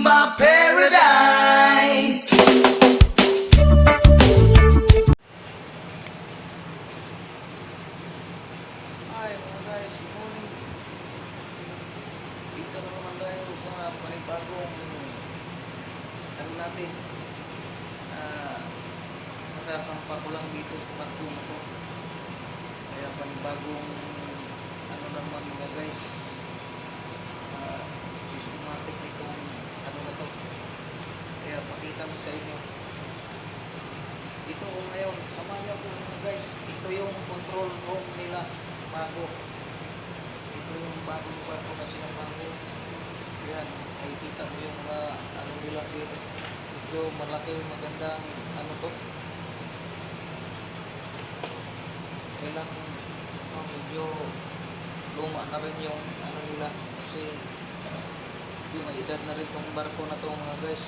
my paradise. Hi mga guys, good morning. Dito na naman tayo sa panibagong ano natin. Masasampa ko lang dito sa kanto na to. Kaya panibagong ano naman mga guys, systematic nitong ano na to. Kaya pakita ko sa inyo. Dito ko ngayon, samahan niyo po mga guys. Ito yung control room nila bago. Ito yung bagong kwarto kasi ng bago. Yan, nakikita mo yung mga ano nila here. Medyo malaki, magandang ano to. Kailang medyo luma na rin yung ano nila kasi yung may edad na rin tong barko na to mga guys.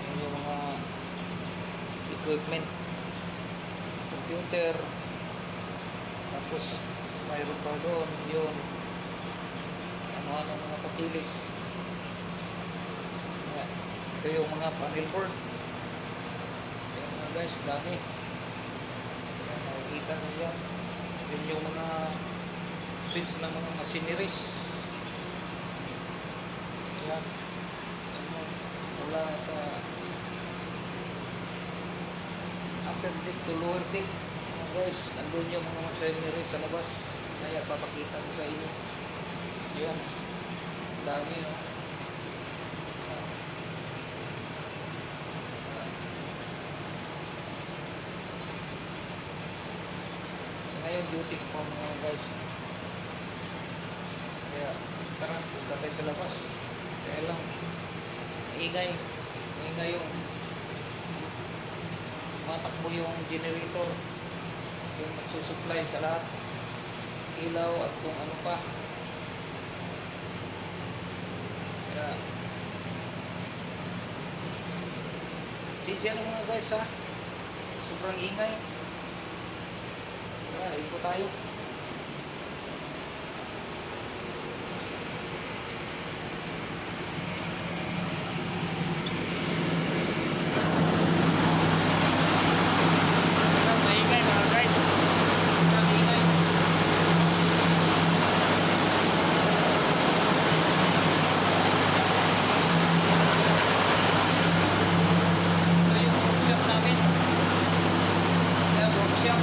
Yan yung mga equipment, computer, tapos mayroon pa doon yun ano mga papilis. Yan. Ito yung mga panel board. Yan mga guys, dami. Yan, nakikita nyo yan. Yun yung mga switch ng mga machineries. Yan. Ano, mula sa upper deck to lower deck. Mga guys, nandun yung mga machineries sa labas. Kaya papakita ko sa inyo. Yan. Dami, no? Ngayon duty ko mga guys, kaya tara punta tayo sa labas. Kaya lang maingay yung matakbo yung generator, yung magsusupply sa lahat ilaw at kung ano pa. Kaya sinsya mga guys ha, sobrang ingay. Ikot tayo. Maingay mga guys. Maingay. Ito yung workshop namin. Kaya workshop.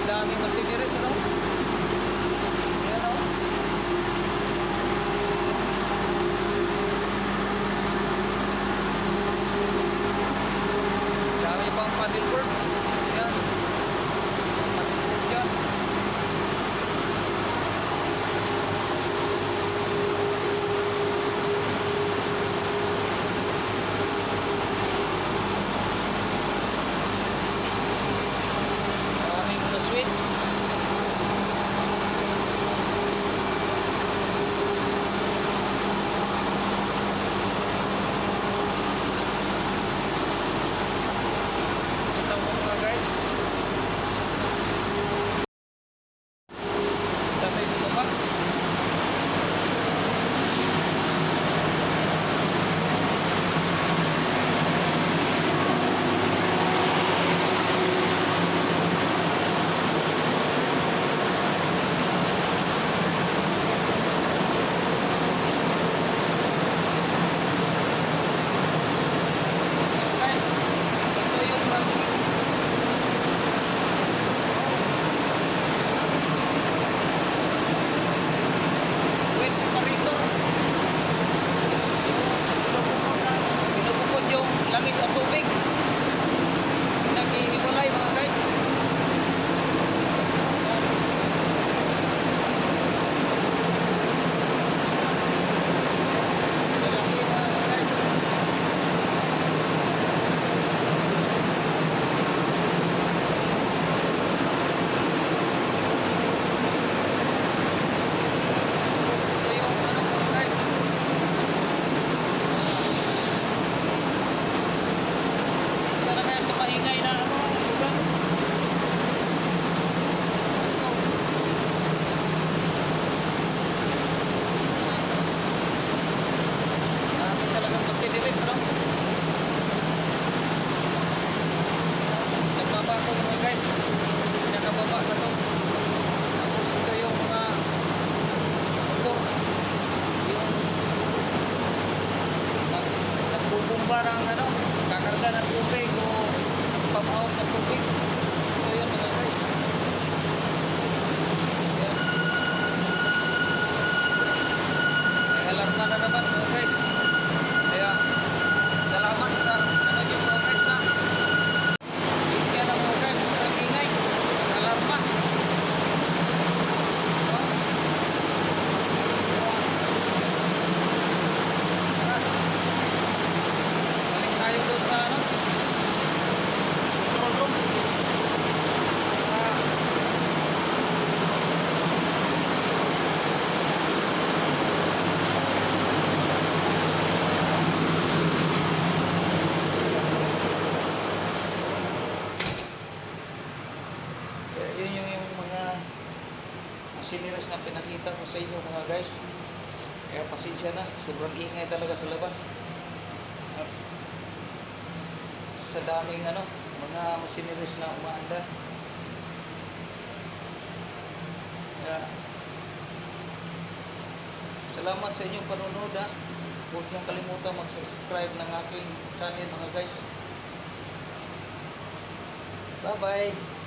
daming machineries, ano? Ayan, oh. Dami pang paddleboard. Ayan. Paddleboard yan. Maraming mga switch. Ito po mga guys. Ito tayo sa baba. Guys, ito yung ranking. Wet separator. Binubukod yung langis at tubig. Naghihiwalay mga guys. Lalaki mga guys. Ito yung ano mga guys. Sana kaya sa maingay na ano, lugar. Dami talagang facilities, ano? Sa baba ko mga guys. Pinakababa na to. Tapos ito yung mga motor. Yung nagbubumba ng ano, kakarga ng tubig o nagpapahawak ng tubig. Ito yun mga guys. Ayan. May alarma na naman mga guys. Kaya salamat sa ano yung mga guys ha. Bigyan ng mga guys ng ingay. Ng alarma. Oh. Balik tayo doon sa ano, control room. Ah, kaya yun yung mga machineries na pinakita ko sa inyo mga guys. Kaya pasensya na, sobrang ingay talaga sa labas. At sa daming ano, mga machineries na umaanda. Kaya salamat sa inyong panonood ha. Huwag niyong kalimutan mag-subscribe ng aking channel mga guys. Bye bye!